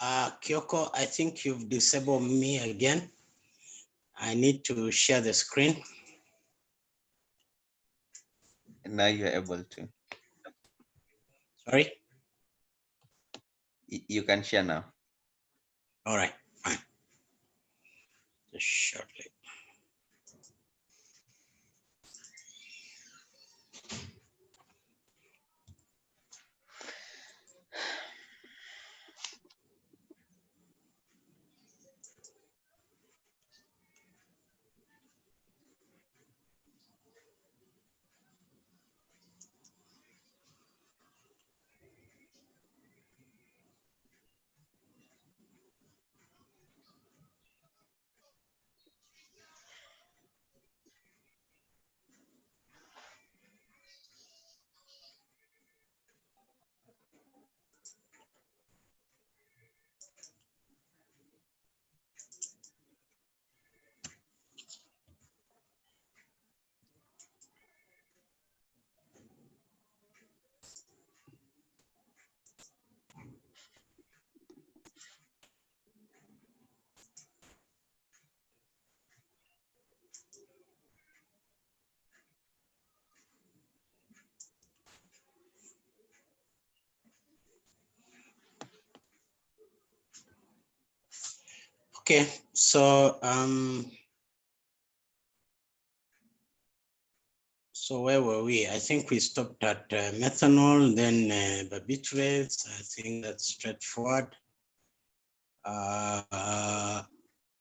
Kyoko, I think you've disabled me again. I need to share the screen. Now you're able to. Sorry? You can share now. All right, fine. Just shortly. Okay, so where were we? I think we stopped at methanol, then barbiturates. I think that's straightforward.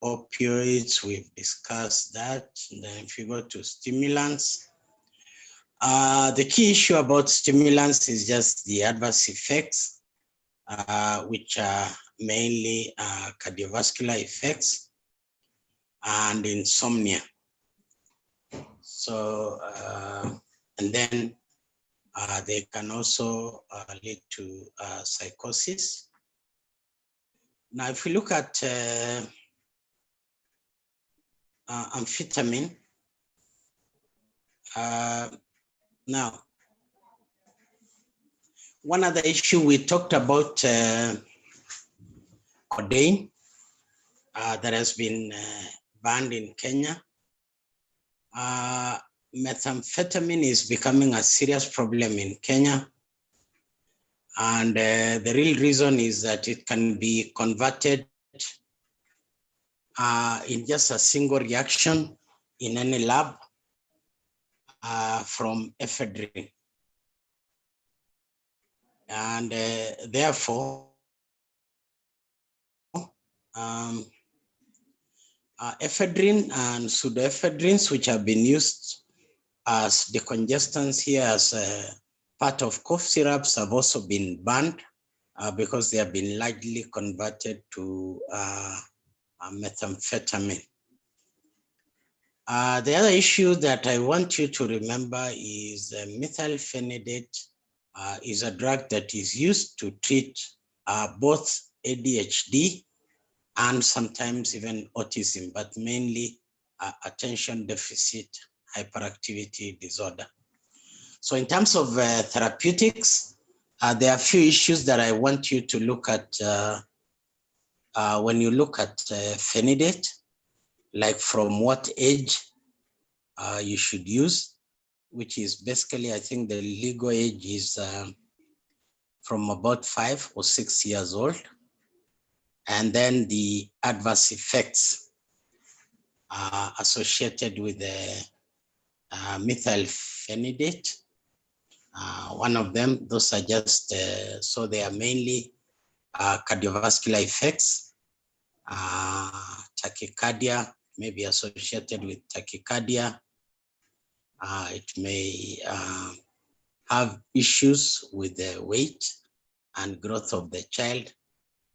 Opioids, we've discussed that. And then if you go to stimulants, the key issue about stimulants is just the adverse effects, which are mainly cardiovascular effects and insomnia. So, and then they can also lead to psychosis. Now, if we look at amphetamine, now, one other issue we talked about codeine that has been banned in Kenya. Methamphetamine is becoming a serious problem in Kenya. And the real reason is that it can be converted in just a single reaction in any lab from ephedrine. And therefore, ephedrine and pseudoephedrines, which have been used as decongestants here as part of cough syrups, have also been banned because they have been largely converted to methamphetamine. The other issue that I want you to remember is methylphenidate is a drug that is used to treat both ADHD and sometimes even autism, but mainly attention deficit hyperactivity disorder. So in terms of therapeutics, there are a few issues that I want you to look at when you look at phenidate, like from what age you should use, which is basically, I think the legal age is from about 5 or 6 years old. And then the adverse effects associated with the methylphenidate. One of them, those are just, so they are mainly cardiovascular effects. Tachycardia may be associated with tachycardia. It may have issues with the weight and growth of the child.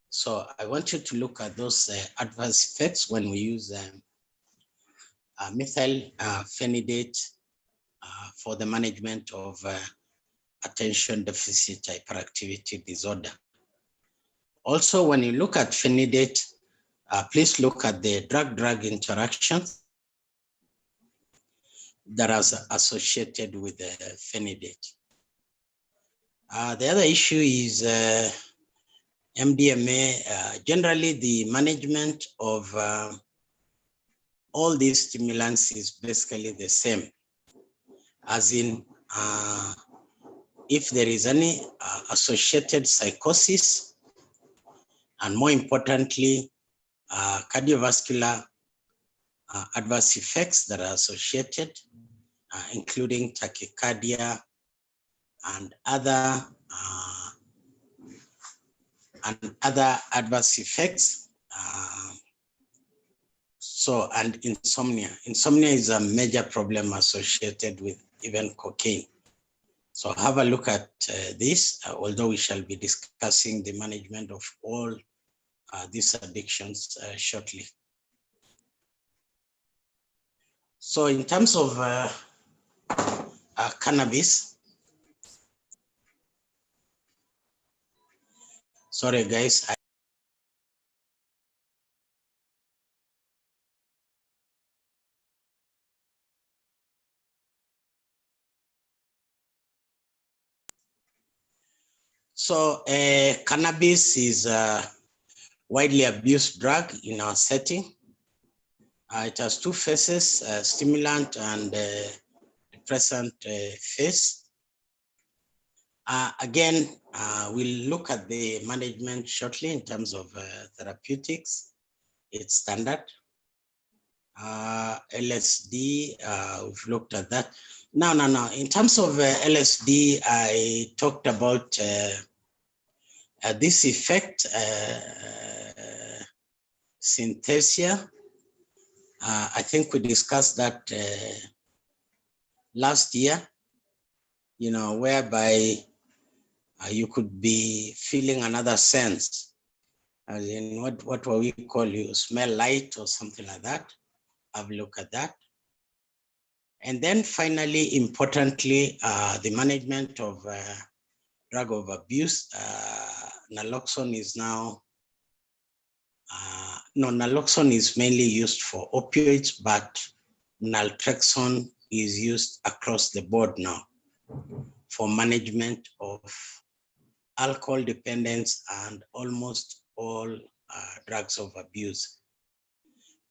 So I want you to look at those adverse effects when we use methylphenidate for the management of attention deficit hyperactivity disorder. Also, when you look at phenidate, please look at the drug-drug interactions that are associated with phenidate. The other issue is MDMA, generally the management of all these stimulants is basically the same, as in if there is any associated psychosis, and more importantly, cardiovascular adverse effects that are associated, including tachycardia and other adverse effects. And insomnia. Insomnia is a major problem associated with even cocaine. So have a look at this, although we shall be discussing the management of all these addictions shortly. So in terms of cannabis, sorry guys. So cannabis is a widely abused drug in our setting. It has two phases, stimulant and depressant phase. Again, we'll look at the management shortly in terms of therapeutics. It's standard. LSD, we've looked at that. No. In terms of LSD, I talked about this effect, synthesia. I think we discussed that last year, whereby you could be feeling another sense, as in what we call you smell light or something like that. Have a look at that. And then finally, importantly, the management of drug of abuse. Naloxone is now, naloxone is mainly used for opioids, but naltrexone is used across the board now for management of alcohol dependence and almost all drugs of abuse.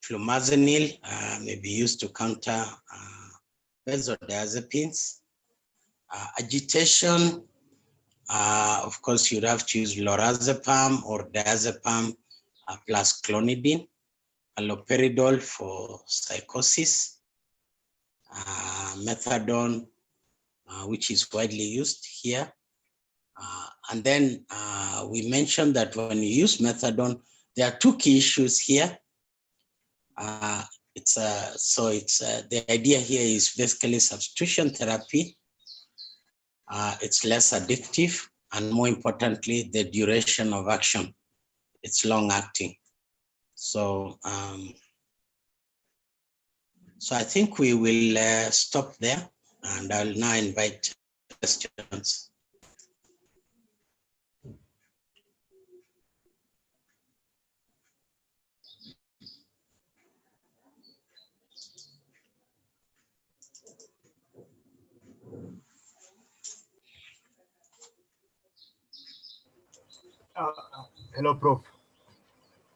Flumazenil may be used to counter benzodiazepines. Agitation, of course, you'd have to use lorazepam or diazepam plus clonidine. Haloperidol for psychosis. Methadone, which is widely used here. And then we mentioned that when you use methadone, there are two key issues here. The idea here is basically substitution therapy. It's less addictive, and more importantly, the duration of action. It's long acting. So I think we will stop there, and I'll now invite questions. Hello, Prof.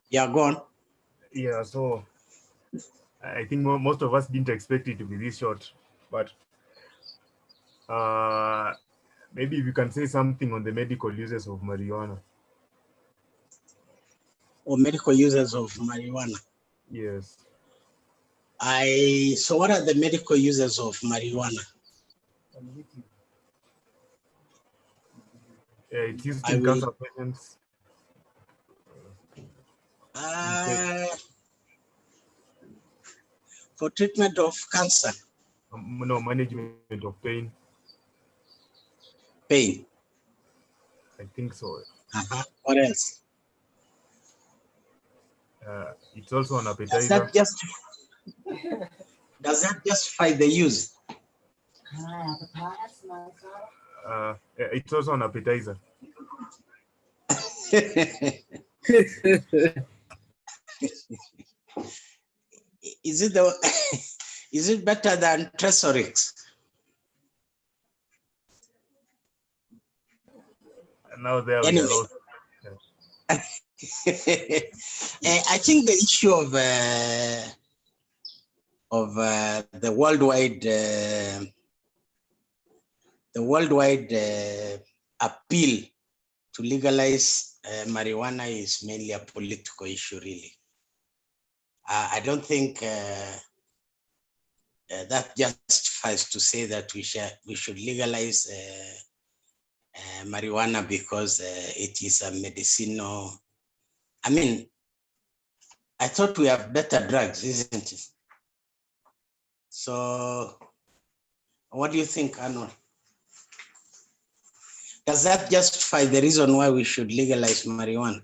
Yeah, go on. Yeah, so I think most of us didn't expect it to be this short, but maybe we can say something on the medical uses of marijuana. Or medical users of marijuana. Yes. So what are the medical users of marijuana? It's used in cancer patients. For treatment of cancer? No, management of pain. Pain? I think so. What else? It's also an appetizer. Does that justify the use? It's also an appetizer. Is it better than Tresorix? Now there we Anyway. are lost. I think the issue of the worldwide appeal to legalize marijuana is mainly a political issue, really. I don't think that justifies to say that we should legalize marijuana because it is a medicinal. I mean, I thought we have better drugs, isn't it? So what do you think, Arnold? Does that justify the reason why we should legalize marijuana?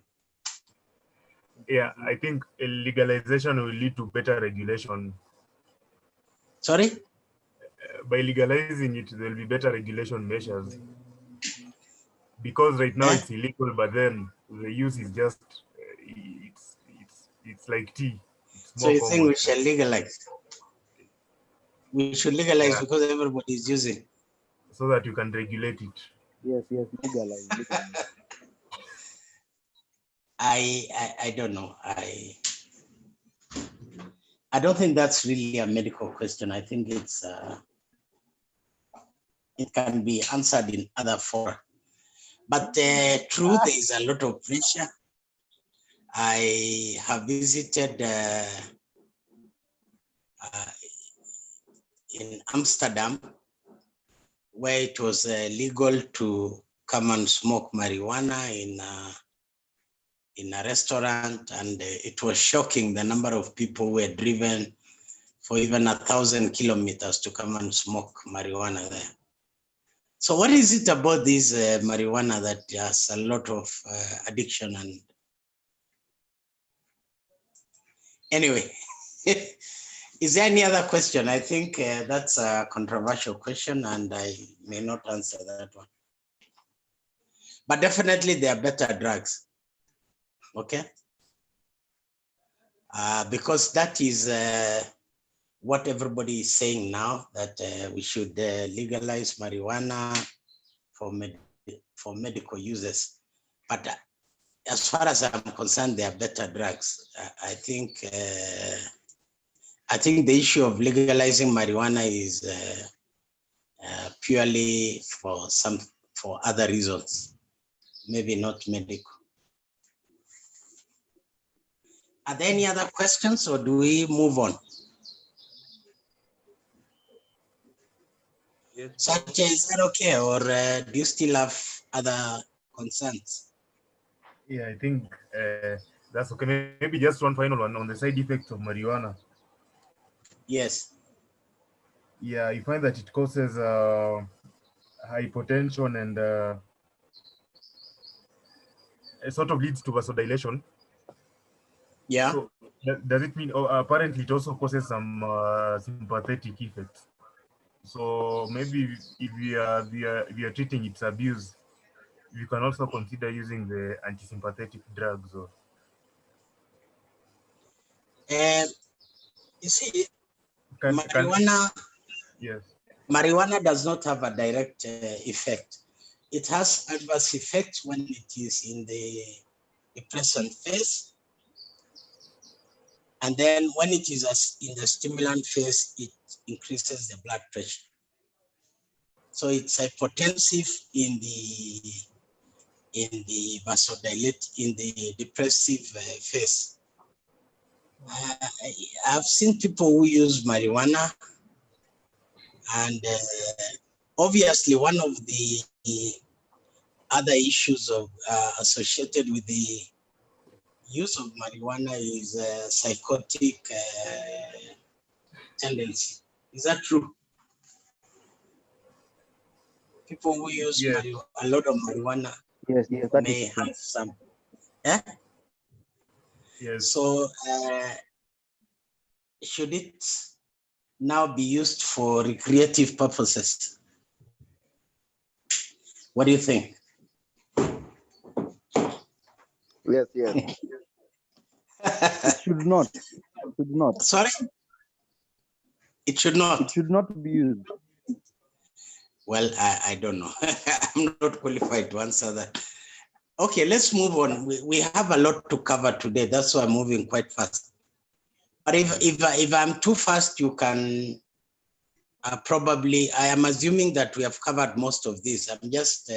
Yeah, I think legalization will lead to better regulation. Sorry? By legalizing it, there will be better regulation measures. Because right now it's illegal, but then the use is just, it's like tea. It's So more you common. think we should legalize? We should legalize Yeah. because everybody is using. So that you can regulate it. Yes, legalize. I don't know. I don't think that's really a medical question. I think it's it can be answered in other fora. But true, there is a lot of pressure. I have visited in Amsterdam, where it was legal to come and smoke marijuana in a restaurant, and it was shocking the number of people who were driven for even 1,000 kilometers to come and smoke marijuana there. So what is it about this marijuana that has a lot of addiction? And anyway, is there any other question? I think that's a controversial question and I may not answer that one. But definitely there are better drugs, okay? Because that is what everybody is saying now, that we should legalize marijuana for medical uses. But as far as I'm concerned, there are better drugs. I think the issue of legalizing marijuana is purely for other reasons, maybe not medical. Are there any other questions, or do we move on? Yes. Such is that okay, or do you still have other concerns? Yeah, I think that's okay. Maybe just one final one on the side effects of marijuana. Yes. Yeah, you find that it causes hypotension and it sort of leads to vasodilation. Yeah. So does it mean? Oh, apparently, it also causes some sympathetic effects. So maybe if we are treating its abuse, you can also consider using the antisympathetic drugs. Or You see, can yes. marijuana does not have a direct effect. It has adverse effects when it is in the depressant phase. And then when it is in the stimulant phase, it increases the blood pressure. So it's hypotensive in the vasodilate, in the depressive phase. I've seen people who use marijuana, and obviously one of the other issues of associated with the use of marijuana is psychotic tendency. Is that true? People who use Yes. a lot of marijuana Yes, that may is true. have some. Yeah. Yes. So should it now be used for recreative purposes? What do you think? Yes. It should not. Sorry? It should not. It should not be used. Well, I don't know. I'm not qualified to answer that. Okay, let's move on. We have a lot to cover today. That's why I'm moving quite fast. But if I'm too fast, you can probably, I am assuming that we have covered most of this. I'm just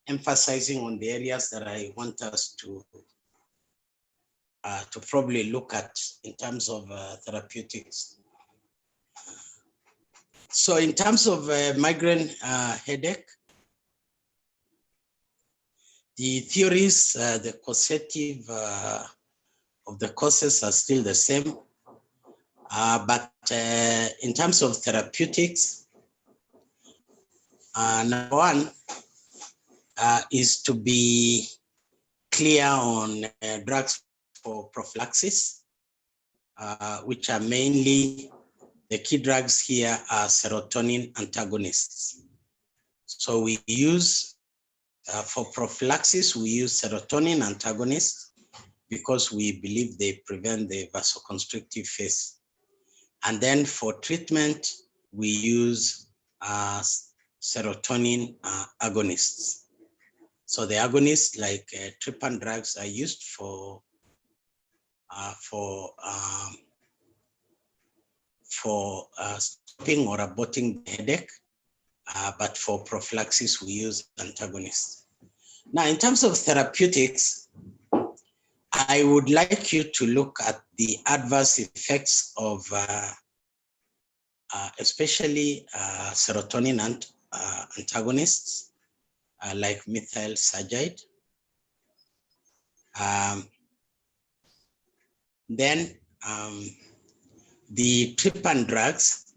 emphasizing on the areas that I want us to probably look at in terms of therapeutics. So in terms of migraine headache, the theories, the causative of the causes are still the same. But in terms of therapeutics, number one is to be clear on drugs for prophylaxis, which are mainly, the key drugs here are serotonin antagonists. So we use, for prophylaxis, we use serotonin antagonists because we believe they prevent the vasoconstrictive phase. And then for treatment, we use serotonin agonists. So the agonists like triptan drugs are used for stopping or aborting the headache, but for prophylaxis, we use antagonists. Now, in terms of therapeutics, I would like you to look at the adverse effects of especially serotonin antagonists like methyl saccharide. Then the triptan drugs,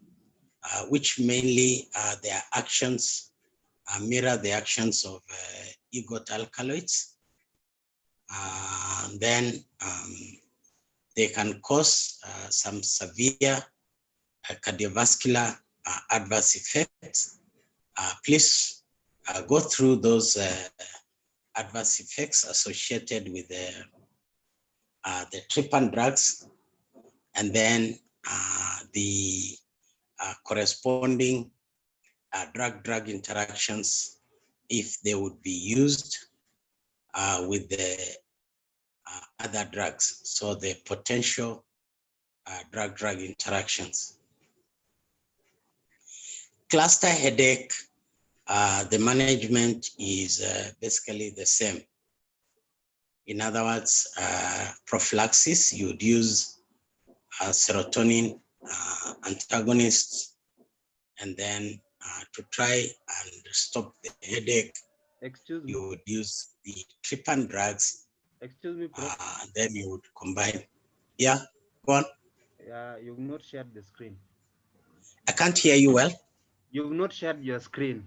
which mainly their actions mirror the actions of ergot alkaloids. Then they can cause some severe cardiovascular adverse effects. Please go through those adverse effects associated with the triptan drugs, and then the corresponding drug-drug interactions if they would be used with the other drugs. So the potential drug-drug interactions. Cluster headache, the management is basically the same. In other words, prophylaxis, you would use serotonin antagonists, and then to try and stop the headache, Excuse me. you would use the triptan drugs, Excuse me, Prof. and then you would combine. Yeah, go on. You've not shared the screen. I can't hear you well. You've not shared your screen.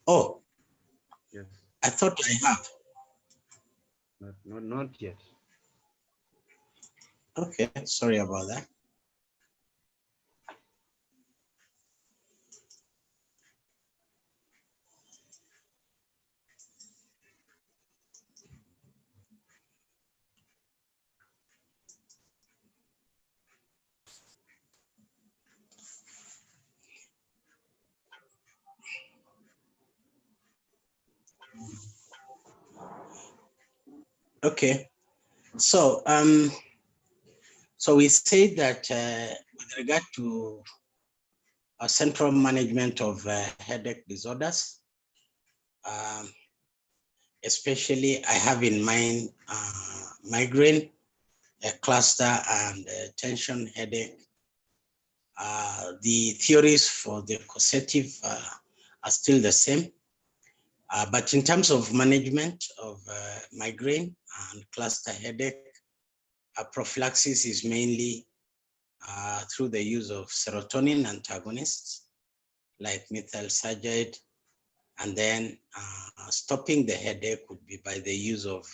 Oh, Yes. I thought I have. Not yet. Okay, sorry about that. Okay, so so we say that with regard to central management of headache disorders, especially I have in mind migraine, cluster, and tension headache. The theories for the causative are still the same. But in terms of management of migraine and cluster headache, prophylaxis is mainly through the use of serotonin antagonists like methyl saccharide, and then stopping the headache would be by the use of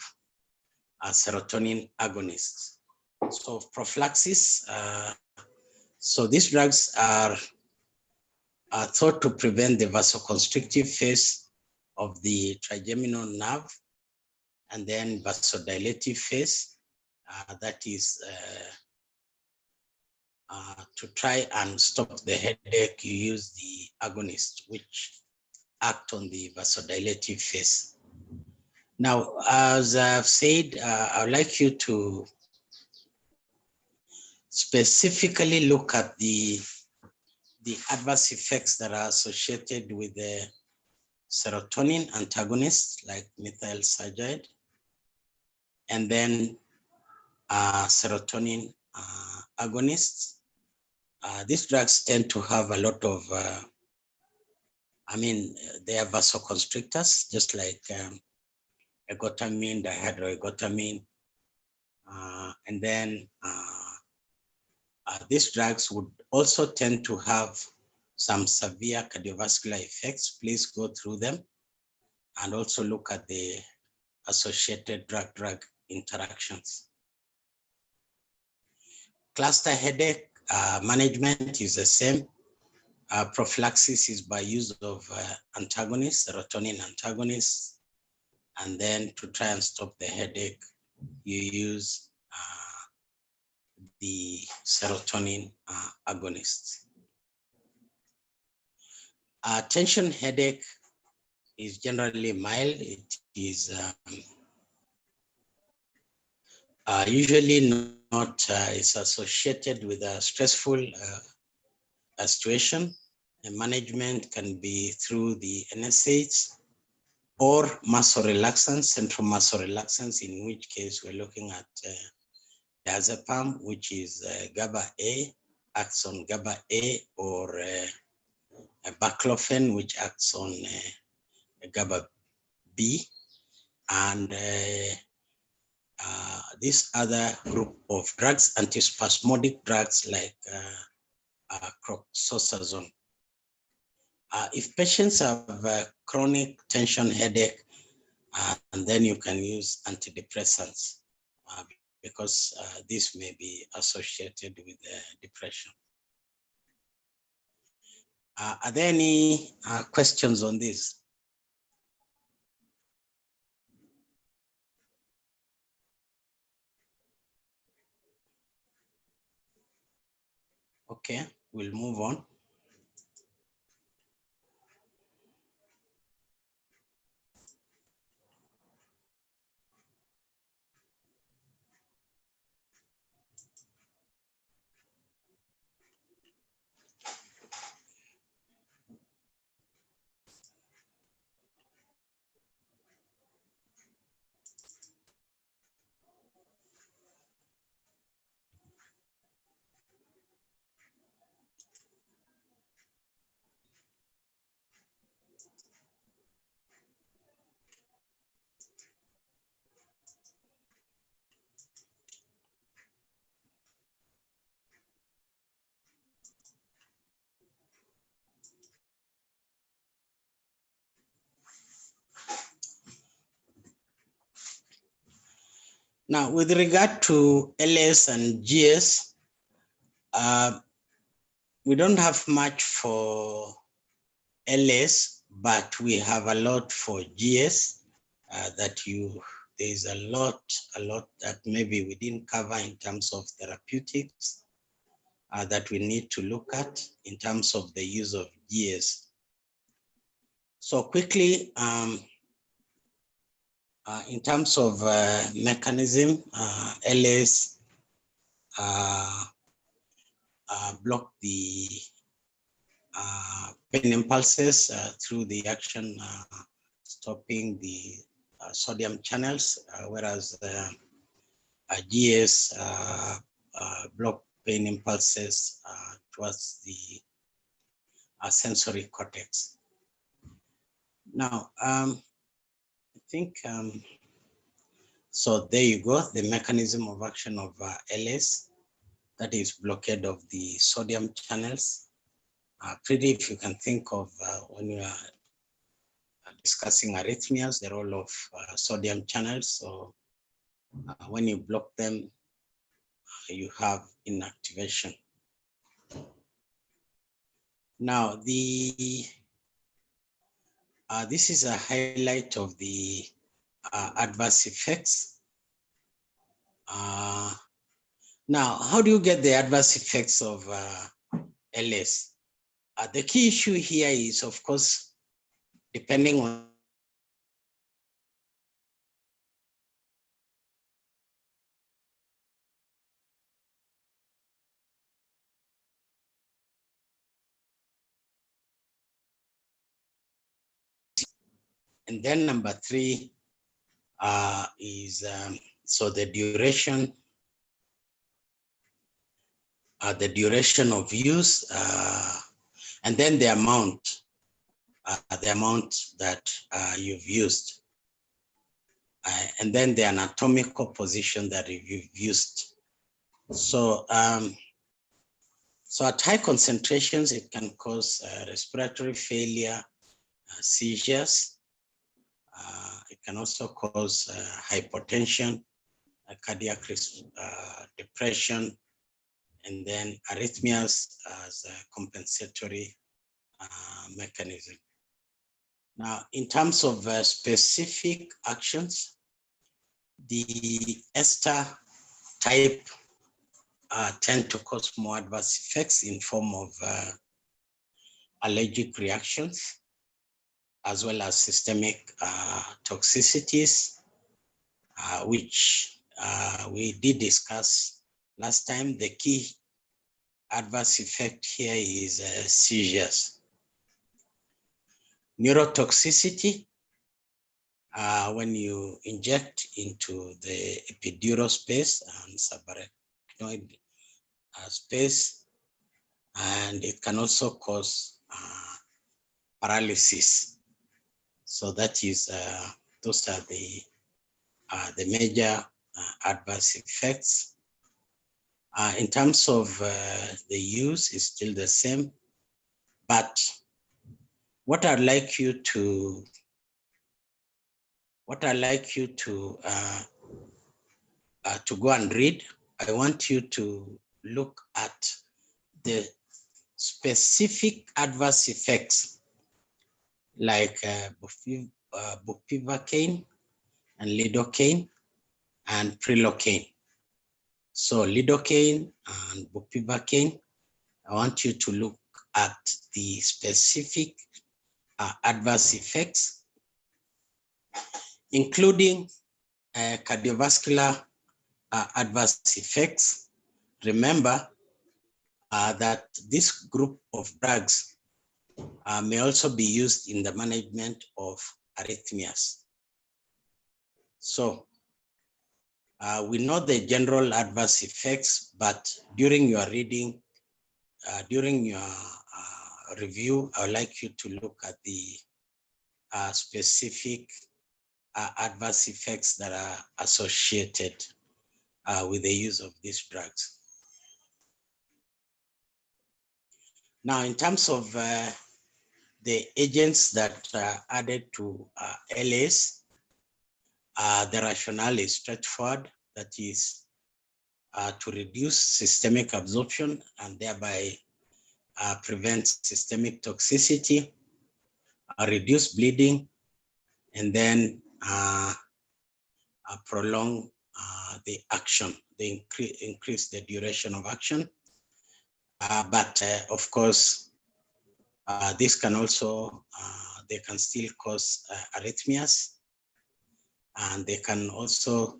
serotonin agonists. So prophylaxis, so these drugs are thought to prevent the vasoconstrictive phase of the trigeminal nerve, and then vasodilative phase, that is to try and stop the headache, you use the agonist, which act on the vasodilative phase. Now, as I've said, I'd like you to specifically look at the adverse effects that are associated with the serotonin antagonists like methyl sergide, and then serotonin agonists. These drugs tend to have a lot of, they are vasoconstrictors, just like ergotamine, dihydroergotamine. And then these drugs would also tend to have some severe cardiovascular effects. Please go through them and also look at the associated drug-drug interactions. Cluster headache management is the same. Prophylaxis is by use of antagonists, serotonin antagonists, and then to try and stop the headache, you use the serotonin agonists. Tension headache is generally mild. It is usually not, it's associated with a stressful situation. And management can be through the NSAIDs or muscle relaxants, central muscle relaxants, in which case we're looking at diazepam, which is GABA A, acts on GABA A, or baclofen, which acts on GABA B, and this other group of drugs, antispasmodic drugs like croxazone. If patients have chronic tension headache, and then you can use antidepressants because this may be associated with depression. Are there any questions on this? Okay, we'll move on. Now, with regard to LS and GS, we don't have much for LS, but we have a lot for GS there's a lot that maybe we didn't cover in terms of therapeutics that we need to look at in terms of the use of GS. So quickly, in terms of mechanism, LS block the pain impulses through the action stopping the sodium channels, whereas GS block pain impulses towards the sensory cortex. Now, I think, so there you go, the mechanism of action of LS, that is blockade of the sodium channels. Pretty, if you can think of when you are discussing arrhythmias, the role of sodium channels. So when you block them, you have inactivation. Now, this is a highlight of the adverse effects. Now, how do you get the adverse effects of LS? The key issue here is, of course, depending on And then number 3 is so the duration of use, and then the amount that you've used, and then the anatomical position that you've used. So, so at high concentrations, it can cause respiratory failure, seizures. It can also cause hypotension, cardiac depression, and then arrhythmias as a compensatory mechanism. Now, in terms of specific actions, the ester type tend to cause more adverse effects in form of allergic reactions, as well as systemic toxicities, which we did discuss last time. The key adverse effect here is seizures. Neurotoxicity, when you inject into the epidural space and subarachnoid space, and it can also cause paralysis. So that is, those are the major adverse effects. In terms of the use, is still the same, but what I'd like you to go and read, I want you to look at the specific adverse effects like bupivacaine and lidocaine and prilocaine. So lidocaine and bupivacaine, I want you to look at the specific adverse effects, including cardiovascular adverse effects. Remember that this group of drugs may also be used in the management of arrhythmias. So we know the general adverse effects, but during your reading, during your review, I would like you to look at the specific adverse effects that are associated with the use of these drugs. Now, in terms of the agents that are added to LAs, the rationale is straightforward, that is to reduce systemic absorption and thereby prevent systemic toxicity, reduce bleeding, and then prolong the action, they increase the duration of action. But of course, this can also, they can still cause arrhythmias, and they can also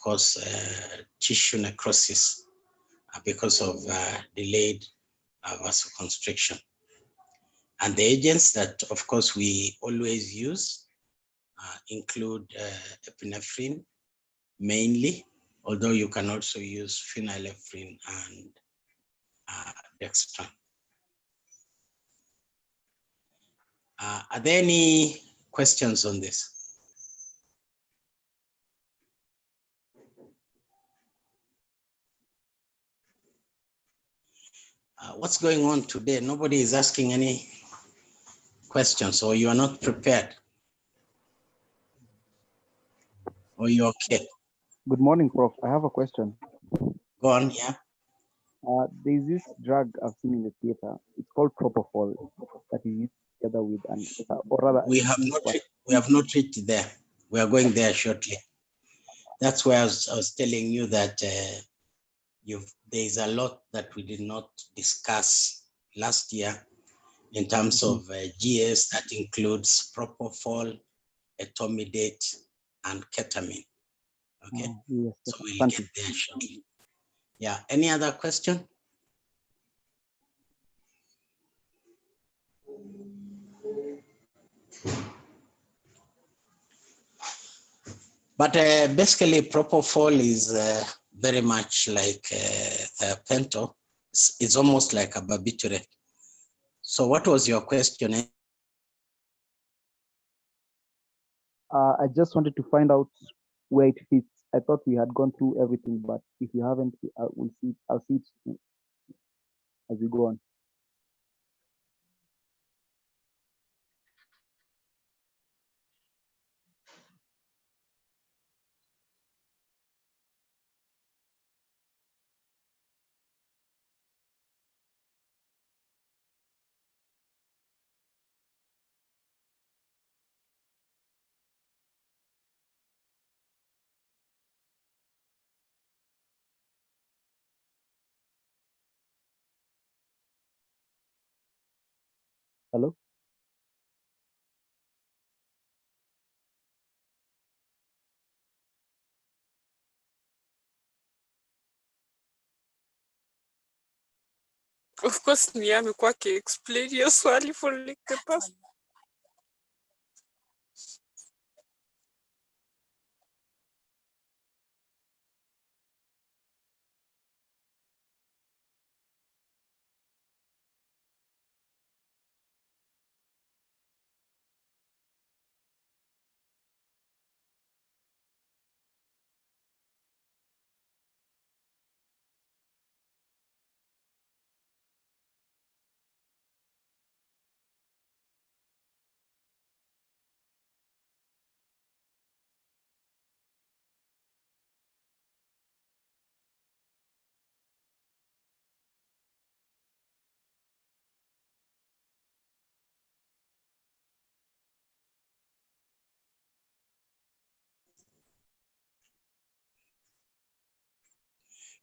cause tissue necrosis because of delayed vasoconstriction. And the agents that, of course, we always use include epinephrine mainly, although you can also use phenylephrine and dextran. Are there any questions on this? What's going on today? Nobody is asking any questions, or you are not prepared? Or you're okay? Good morning, Prof. I have a question. Go on, yeah. There's this drug I've seen in the theater. It's called propofol that is used together with an, or rather, We have not reached there. We are going there shortly. That's why I was telling you that there's a lot that we did not discuss last year in terms of GS that includes propofol, etomidate, and ketamine. Okay, yes, so we'll thank get you. there shortly. Yeah, any other question? But basically, propofol is very much like thiopental. It's almost like a barbiturate. So what was your question? I just wanted to find out where it fits. I thought we had gone through everything, but if you haven't, we'll see. I'll see it as we go on. Hello? Of course ni yeye amekuwa aki-explain hiyo swali for like the past.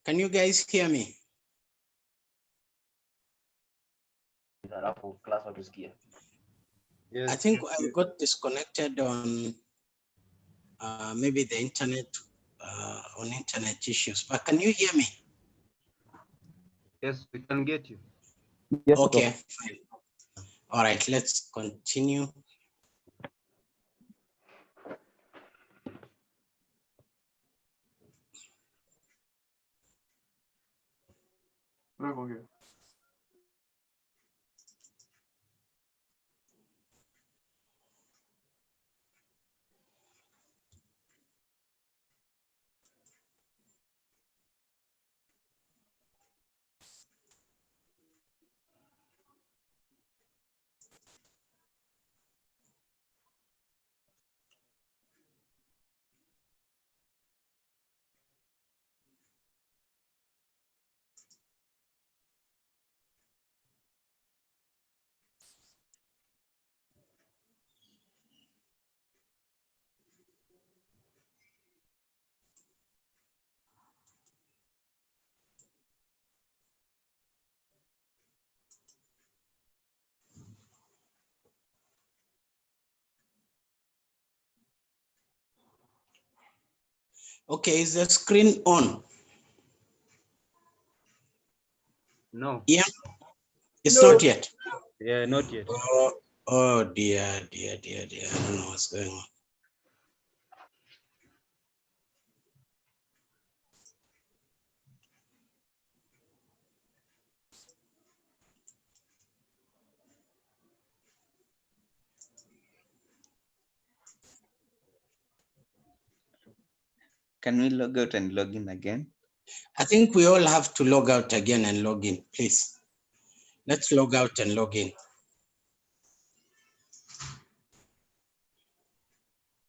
Can you guys hear me? Yes. I think I got disconnected on maybe the internet, on internet issues, but can you hear me? Yes, we can get you. Yes, Okay, Doc. fine. All right, let's continue. Okay, is the screen on? No. Yeah, it's No. not yet. Yeah, not yet. Oh dear, dear, dear, dear. I don't know what's going on. Can we log out and log in again? I think we all have to log out again and log in, please. Let's log out and log in.